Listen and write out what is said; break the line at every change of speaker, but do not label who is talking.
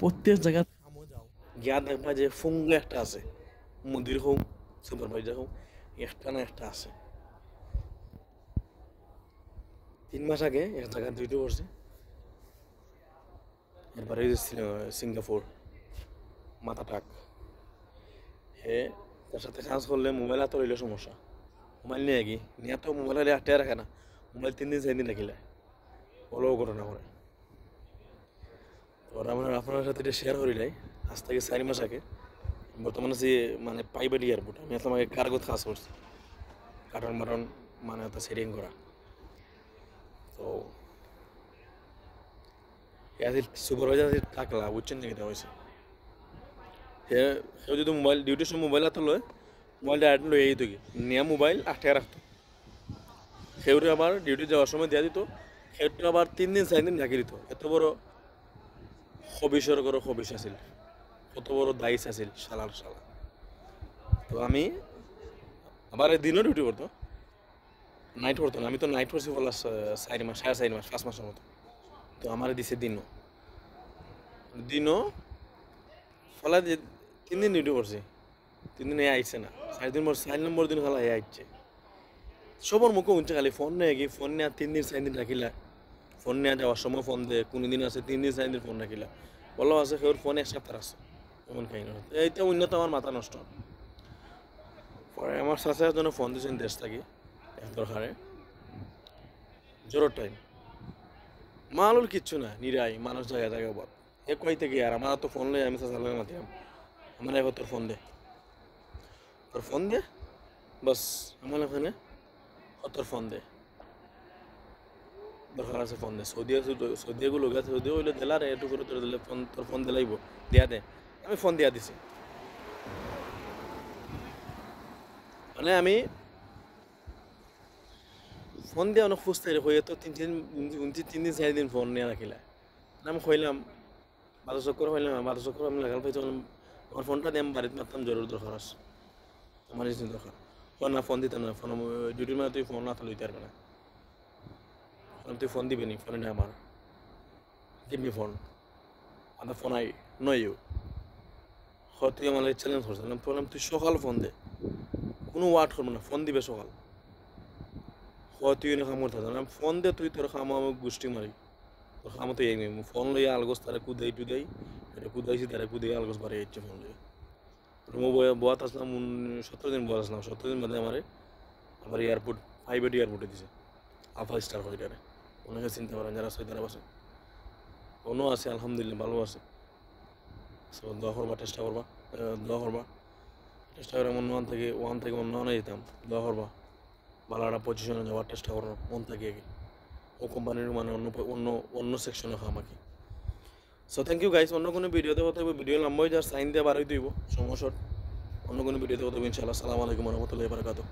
প্রত্যেক জায়গা থামো যাও গিয়া দেখবা যে ফুঙ্গে একটা আছে, মুদির হোক সুপারভাইজার হোক, একটা না একটা আছে। 3 মাস আগে এক জায়গায় দুইটা করছে, এরপরে সিঙ্গাপুর মাথা টাক হে, তার সাথে কাজ করলে মোবাইল হাতে রইলে সমস্যা। মোবাইল নিয়ে কি নিয়ে তো মোবাইল হলে আটটা রাখে না, মোবাইল 3 দিন 4 দিন রাখিলে বলো ঘটনা করে। তো আপনার সাথে এটা শেয়ার করি নাই, আজ থেকে 4 মাস আগে বর্তমানে যে মানে প্রাইভেট এয়ারপোর্ট, আমি আসলে আমাকে কার্গোত কাজ করছি, কার্টন মাটন মানে একটা সেটিং করা। তো এদের সুপারভাইজার থাকলা বুঝছেন নাকি এটা হয়েছে, সেও যদি মোবাইল ডিউটির সময় মোবাইল হাতে লয়, মোবাইলটা অ্যাড লয়ে যেত কি নিয়ে মোবাইল আটকে রাখতো, সেউরে আবার ডিউটি যাওয়ার সময় দেওয়া দিত, সেটা আবার 3 দিন 4 দিন ঢাকি দিত। এত বড় হবিসর করে হবিস আছিল, কত বড় দায়িস আছিল শালার শালা। তো আমি আবার দিনও ডিউটি করতো, নাইট করতো না, আমি তো নাইট করছি বলা 4 মাস 4.5 মাস 5 মাসের মতো। তো আমার দিছে দিনও দিনও ফলা 3 দিন ডিউটি করছি, 3 দিন এ আইছে না, 4 নম্বর দিন খালা এ আইছে। সবার মুখে উঠছে খালি ফোন নেই কি, ফোন নেওয়া 3 দিন 4 দিন রাখিলা, ফোন নেওয়া যাওয়ার সময় ফোন দে, কোনো দিন আছে 3 দিন 4 দিন ফোন রাখিলা, বলো আছে সেওর ফোন 1 সপ্তাহ আছে, এমন কাহিনী। এইটা উন্নত আমার মাথা নষ্ট। পরে আমার চাচার জন্য ফোন দিয়েছেন দেশ থাকি এক দরকারে, জোরের টাইম মালুর কিচ্ছু না, নিরাই মানুষ জায়গায় জায়গায় বল এ কই থেকে আর আমার তো ফোন লই, আমি চাচার লগে মাতিলাম, আমার এবার তোর ফোন দে, তোর ফোন দে বাস, আমার ওখানে তোর ফোন দে, দরকার আছে ফোন দে। সৌদিয়াগুলো গেছে, সৌদি হইলে দিলা রে একটু করে তোর দিলে ফোন, তোর ফোন দিলাইব, দিয়া দে। আমি ফোন দিয়া দিছি, মানে আমি ফোন দিয়ে অনেক খুঁজতে হয়ে তো 3 দিন 4 দিন ফোন নিয়ে রাখিলা। আমি কইলাম 12 চক্কর হইলাম, 12 চক্কর আমি লাগাল পাইছি, আমার ফোনটা দিয়ে আমি বাড়িতে মারতাম, জরুর দরকার আছে, আমার এই দরকার। ফোন না ফোন দিতাম না, ফোন ডিউটির মানে তুই ফোন না তো লইতে পারবে না, তুই ফোন দিবি নি, ফোনে নেই আমার, দিবি ফোন, আমার ফোন আই নয় ইউ, তুই আমার চ্যালেঞ্জ করছিলাম, বললাম তুই সকাল ফোন দে, কোনো ওয়ার্ড করবো না, ফোন দিবে সকাল, তুই এনে খাম করতে না, ফোন দে তুই তোর খামো আমি গোষ্ঠী মারি, তোর খামো তো এই ফোন লইয়া আলগোস তারা কুদাই টুদাই, এটা কুদাইছি তারা কুদাই আলগোস বাড়ি যাচ্ছে ফোন লইয়া। রুমো বয়াত আসলাম 17 দিন বয়াত আসলাম, 17 দিন বাদে আমারে আবার এয়ারপোর্ট প্রাইভেট এয়ারপোর্টে দিছে, আলফা স্টার হইটারে, অনেকে চিনতে পারেন যারা সৈদারা বাসে, অন্য আছে আলহামদুলিল্লাহ ভালো আছে। সো দোয়া করবা, চেষ্টা করবা, দোয়া করবা, চেষ্টা করে এমন ওয়ান থেকে অন্য যেতাম, দোয়া করবা ভালো একটা পজিশনে যাওয়ার চেষ্টা করো মন থেকে আগে, ও কোম্পানির মানে অন্য অন্য অন্য সেকশনে খামাকি। সো থ্যাংক ইউ গাইস, অন্য কোনো ভিডিওতে কথা হবে, ভিডিও লম্বা হয়ে যাওয়ার সাইন দিয়ে বাড়াই দিব সমস্যা, অন্য কোনো ভিডিওতে কথা হবে ইনশাআল্লাহ। আসসালামু আলাইকুম ওয়া রাহমাতুল্লাহি ওয়া বারাকাতুহু।